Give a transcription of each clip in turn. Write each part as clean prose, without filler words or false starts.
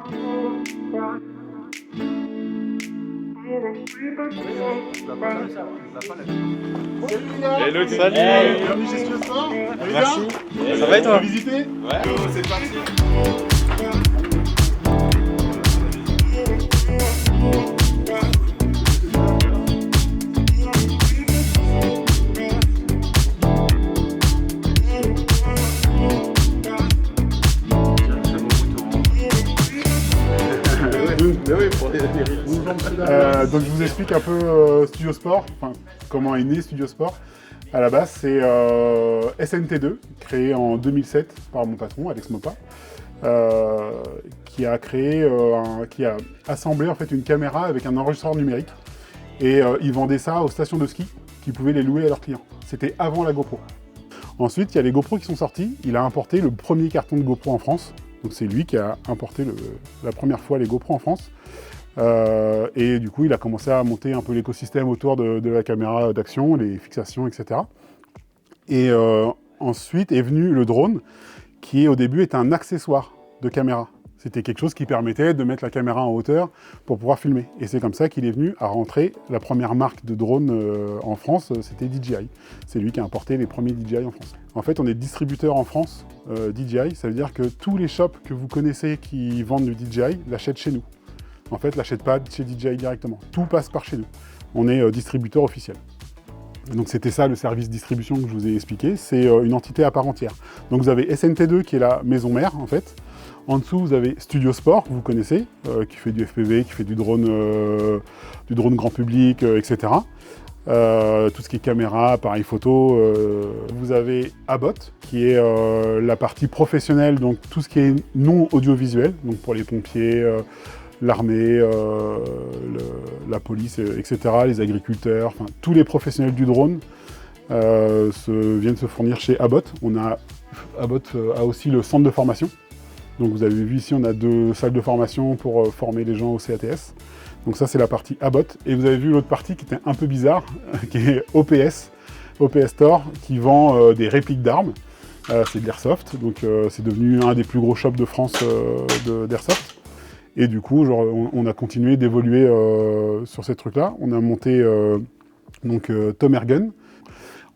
Hello, salut. Bienvenue chez Studio Sport. Merci. Ça va et toi? Visiter? Ouais, c'est parti. Donc je vous explique un peu Studio Sport, enfin comment est né Studio Sport. À la base, c'est SNT2, créé en 2007 par mon patron, Alex Mopa, qui a assemblé en fait une caméra avec un enregistreur numérique. Et ils vendaient ça aux stations de ski qui pouvaient les louer à leurs clients. C'était avant la GoPro. Ensuite, il y a les GoPro qui sont sortis. Il a importé le premier carton de GoPro en France. Donc c'est lui qui a importé la première fois les GoPro en France. Et du coup, il a commencé à monter un peu l'écosystème autour de la caméra d'action, les fixations, etc. Et ensuite est venu le drone, qui au début était un accessoire de caméra. C'était quelque chose qui permettait de mettre la caméra en hauteur pour pouvoir filmer. Et c'est comme ça qu'il est venu à rentrer. La première marque de drone en France, c'était DJI. C'est lui qui a importé les premiers DJI en France. En fait, on est distributeur en France DJI. Ça veut dire que tous les shops que vous connaissez qui vendent du DJI l'achètent chez nous. En fait, l'achètent pas chez DJI directement. Tout passe par chez nous. On est distributeur officiel. Donc c'était ça le service distribution que je vous ai expliqué. C'est une entité à part entière. Donc vous avez SNT2 qui est la maison mère en fait. En dessous, vous avez Studio Sport, que vous connaissez, qui fait du FPV, qui fait du drone grand public, etc. Tout ce qui est caméra, appareil photo. Vous avez Abbot, qui est la partie professionnelle, donc tout ce qui est non audiovisuel, donc pour les pompiers, l'armée, la police, etc., les agriculteurs, enfin tous les professionnels du drone viennent se fournir chez Abbot. Abbot a aussi le centre de formation. Donc vous avez vu ici, on a 2 salles de formation pour former les gens au CATS. Donc ça, c'est la partie Abbot. Et vous avez vu l'autre partie qui était un peu bizarre, qui est OPS Store, qui vend des répliques d'armes. C'est de l'airsoft, donc c'est devenu un des plus gros shops de France d'airsoft. Et du coup, on a continué d'évoluer sur ces trucs-là. On a monté Tom Airgun,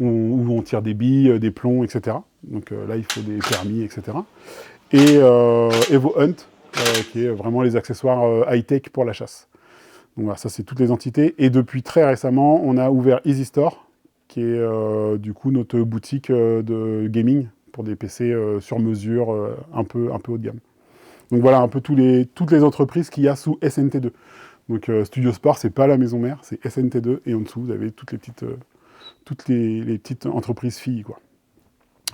où on tire des billes, des plombs, etc. Donc là, il faut des permis, etc. Et Evo Hunt, qui est vraiment les accessoires high-tech pour la chasse. Donc voilà, ça c'est toutes les entités. Et depuis très récemment, on a ouvert Easy Store, qui est du coup notre boutique de gaming pour des PC sur mesure, un peu haut de gamme. Donc voilà un peu toutes les entreprises qu'il y a sous SNT2. Donc Studio Sport, c'est pas la maison mère, c'est SNT2. Et en dessous, vous avez toutes les petites entreprises filles, quoi.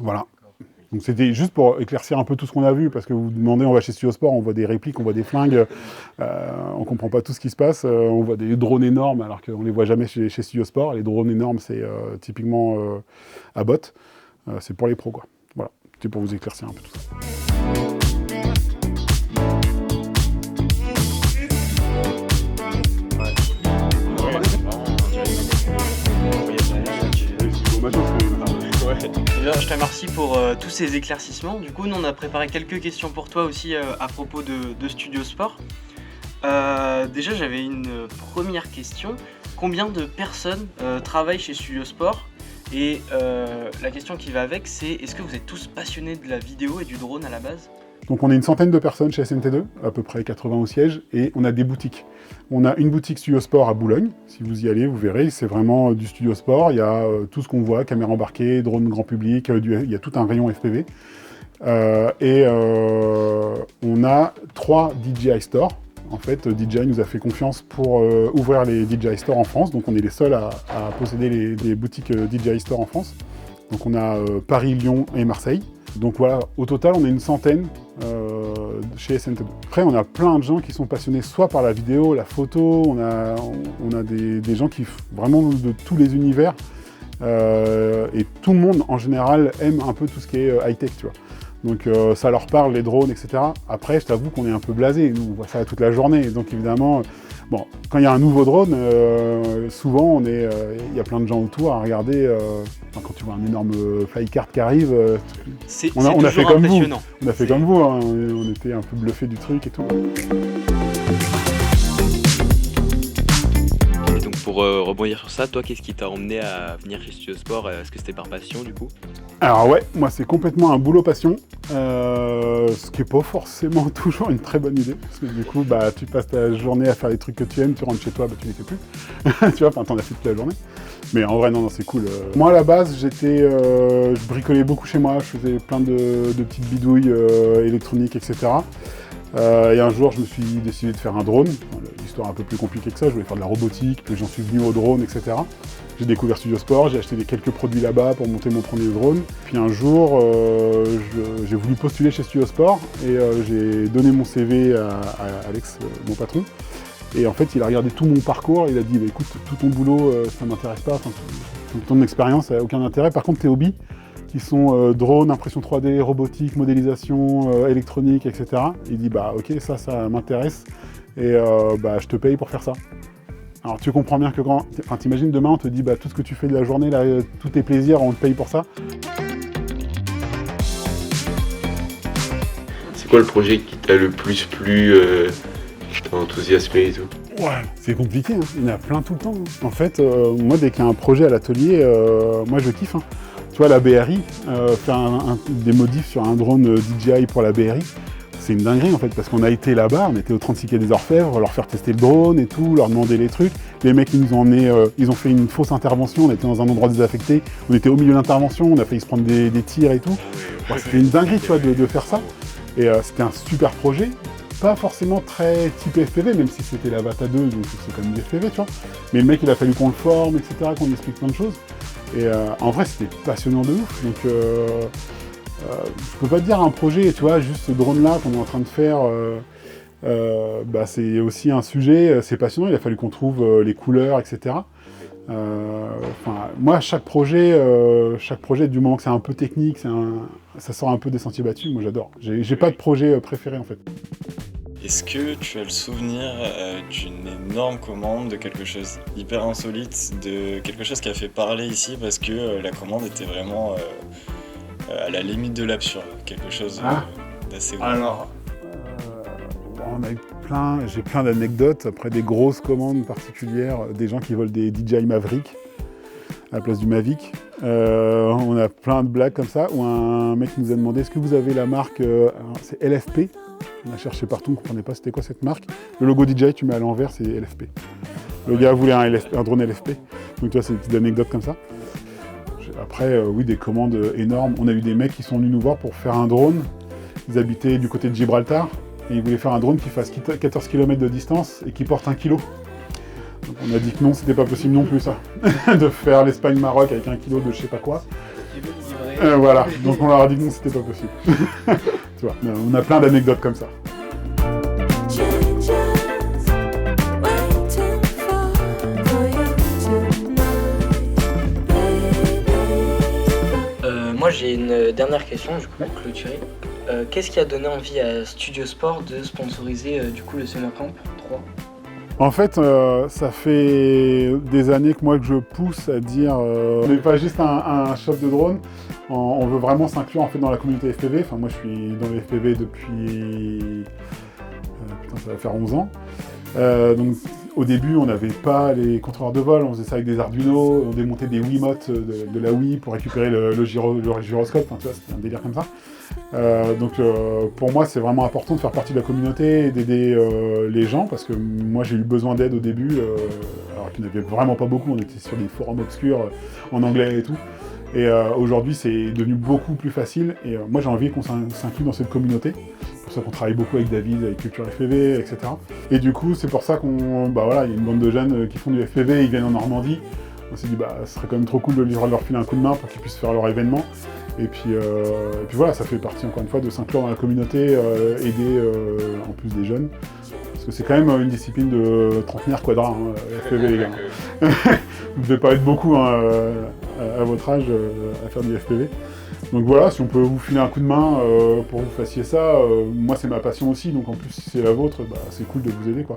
Voilà. Donc c'était juste pour éclaircir un peu tout ce qu'on a vu, parce que vous vous demandez, on va chez Studio Sport, on voit des répliques, on voit des flingues, on comprend pas tout ce qui se passe, on voit des drones énormes, alors qu'on les voit jamais chez Studio Sport. Les drones énormes, c'est typiquement Abbot, c'est pour les pros, quoi. Voilà, c'était pour vous éclaircir un peu tout ça. Déjà, je te remercie pour tous ces éclaircissements. Du coup, nous on a préparé quelques questions pour toi aussi à propos de Studio Sport. Déjà, j'avais une première question. Combien de personnes travaillent chez Studio Sport? Et la question qui va avec, c'est est-ce que vous êtes tous passionnés de la vidéo et du drone à la base? Donc on est une centaine de personnes chez SNT2, à peu près 80 au siège, et on a des boutiques. On a une boutique Studio Sport à Boulogne. Si vous y allez, vous verrez, c'est vraiment du Studio Sport. Il y a tout ce qu'on voit, caméra embarquée, drone grand public, il y a tout un rayon FPV. On a 3 DJI Store. En fait, DJI nous a fait confiance pour ouvrir les DJI Store en France. Donc on est les seuls à posséder les boutiques DJI Store en France. Donc on a Paris, Lyon et Marseille. Donc voilà, au total, on est une centaine chez SNT2. Après, on a plein de gens qui sont passionnés soit par la vidéo, la photo, on a des gens qui vraiment de tous les univers. Et tout le monde, en général, aime un peu tout ce qui est high-tech, tu vois. Donc ça leur parle, les drones, etc. Après, je t'avoue qu'on est un peu blasé, nous on voit ça toute la journée. Donc évidemment, Bon, quand il y a un nouveau drone, souvent il y a plein de gens autour à regarder. Quand tu vois un énorme flycart qui arrive, on a fait comme vous. On a fait comme vous, hein, on était un peu bluffés du truc et tout. Et donc pour rebondir sur ça, toi, qu'est-ce qui t'a emmené à venir chez Studio Sport? Est-ce que c'était par passion du coup? Alors ouais, moi c'est complètement un boulot passion, ce qui n'est pas forcément toujours une très bonne idée, parce que du coup bah, tu passes ta journée à faire les trucs que tu aimes, tu rentres chez toi, bah, tu les fais plus, tu vois, enfin t'en as fait toute la journée. Mais en vrai non, c'est cool. Moi à la base je bricolais beaucoup chez moi, je faisais plein de petites bidouilles électroniques, etc. Et un jour je me suis décidé de faire un drone, l'histoire un peu plus compliquée que ça, je voulais faire de la robotique, puis j'en suis venu au drone, etc. J'ai découvert Studio Sport, j'ai acheté quelques produits là-bas pour monter mon premier drone. Puis un jour, j'ai voulu postuler chez Studio Sport et j'ai donné mon CV à Alex, mon patron. Et en fait, il a regardé tout mon parcours et il a dit bah, écoute, tout ton boulot, ça ne m'intéresse pas, ton expérience, ça n'a aucun intérêt. Par contre, tes hobbies, qui sont drone, impression 3D, robotique, modélisation, électronique, etc. Il dit bah ok, ça m'intéresse et bah, je te paye pour faire ça. Alors tu comprends bien que t'imagines demain on te dit bah tout ce que tu fais de la journée, là, tous tes plaisirs, on te paye pour ça. C'est quoi le projet qui t'a le plus plu, qui t'a enthousiasmé et tout? Ouais, c'est compliqué, hein. Il y en a plein tout le temps. Hein. En fait, moi dès qu'il y a un projet à l'atelier, moi je kiffe. Hein. Tu vois la BRI, faire des modifs sur un drone DJI pour la BRI. C'est une dinguerie en fait, parce qu'on a été là-bas, on était au 36 quai des Orfèvres, leur faire tester le drone et tout, leur demander les trucs. Les mecs ils nous ont emmenés, ils ont fait une fausse intervention, on était dans un endroit désaffecté, on était au milieu d'intervention, on a failli se prendre des tirs et tout. Ouais, c'était une dinguerie tu vois, de faire ça. Et c'était un super projet, pas forcément très type FPV, même si c'était la Vata 2, donc c'est comme du FPV, tu vois. Mais le mec il a fallu qu'on le forme, etc., qu'on lui explique plein de choses. Et en vrai c'était passionnant de ouf. Donc je peux pas te dire un projet, tu vois, juste ce drone-là qu'on est en train de faire, bah, c'est aussi un sujet, c'est passionnant, il a fallu qu'on trouve les couleurs, etc. Moi, chaque projet, du moment que c'est un peu technique, ça sort un peu des sentiers battus, moi j'adore. J'ai pas de projet préféré en fait. Est-ce que tu as le souvenir d'une énorme commande, de quelque chose hyper insolite, de quelque chose qui a fait parler ici parce que la commande était vraiment à la limite de l'absurde, quelque chose d'assez gros? Alors, on a eu j'ai plein d'anecdotes, après des grosses commandes particulières, des gens qui volent des DJI Maverick à la place du Mavic. On a plein de blagues comme ça, où un mec nous a demandé est-ce que vous avez la marque, c'est LFP. On a cherché partout, on ne comprenait pas c'était quoi cette marque. Le logo DJI, tu mets à l'envers, c'est LFP. Le gars voulait un drone LFP. Donc tu vois, c'est des petites anecdotes comme ça. Après, oui, des commandes énormes. On a eu des mecs qui sont venus nous voir pour faire un drone. Ils habitaient du côté de Gibraltar. Et ils voulaient faire un drone qui fasse 14 km de distance et qui porte 1 kg. Donc on a dit que non, c'était pas possible non plus ça. De faire l'Espagne-Maroc avec 1 kg de je sais pas quoi. Voilà, donc on leur a dit que non, c'était pas possible. Tu vois, on a plein d'anecdotes comme ça. Moi j'ai une dernière question du coup pour clôturer. Qu'est-ce qui a donné envie à Studio Sport de sponsoriser du coup le Summer Camp 3? En fait, ça fait des années que je pousse à dire on n'est pas juste un shop de drone, on veut vraiment s'inclure en fait dans la communauté FPV. Enfin moi je suis dans les FPV depuis ça va faire 11 ans. Donc au début on n'avait pas les contrôleurs de vol, on faisait ça avec des Arduino, on démontait des Wiimotes de la Wii pour récupérer le gyroscope, enfin, tu vois, c'était un délire comme ça. Donc pour moi c'est vraiment important de faire partie de la communauté et d'aider les gens parce que moi j'ai eu besoin d'aide au début alors qu'il n'y en avait vraiment pas beaucoup, on était sur des forums obscurs en anglais et tout et aujourd'hui c'est devenu beaucoup plus facile et moi j'ai envie qu'on s'inclue dans cette communauté. C'est pour ça qu'on travaille beaucoup avec David, avec Culture FPV, etc. Et du coup c'est pour ça il y a une bande de jeunes qui font du FPV, ils viennent en Normandie. On s'est dit ce serait quand même trop cool de leur filer un coup de main pour qu'ils puissent faire leur événement. Et puis voilà, ça fait partie encore une fois de s'inclure dans la communauté, aider en plus des jeunes. Parce que c'est quand même une discipline de trentenaire quadra, FPV les gars. Vous ne devez pas être beaucoup à votre âge à faire du FPV. Donc voilà, si on peut vous filer un coup de main pour que vous fassiez ça, moi c'est ma passion aussi, donc en plus si c'est la vôtre, bah, c'est cool de vous aider quoi.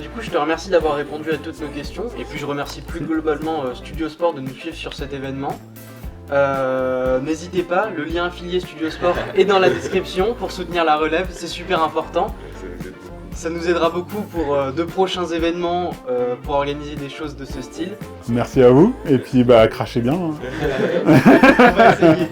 Du coup, je te remercie d'avoir répondu à toutes nos questions, et puis je remercie plus globalement Studio Sport de nous suivre sur cet événement. N'hésitez pas, le lien affilié Studio Sport est dans la description pour soutenir la relève, c'est super important. Ça nous aidera beaucoup pour de prochains événements, pour organiser des choses de ce style. Merci à vous, et puis bah crachez bien. Hein. On va essayer.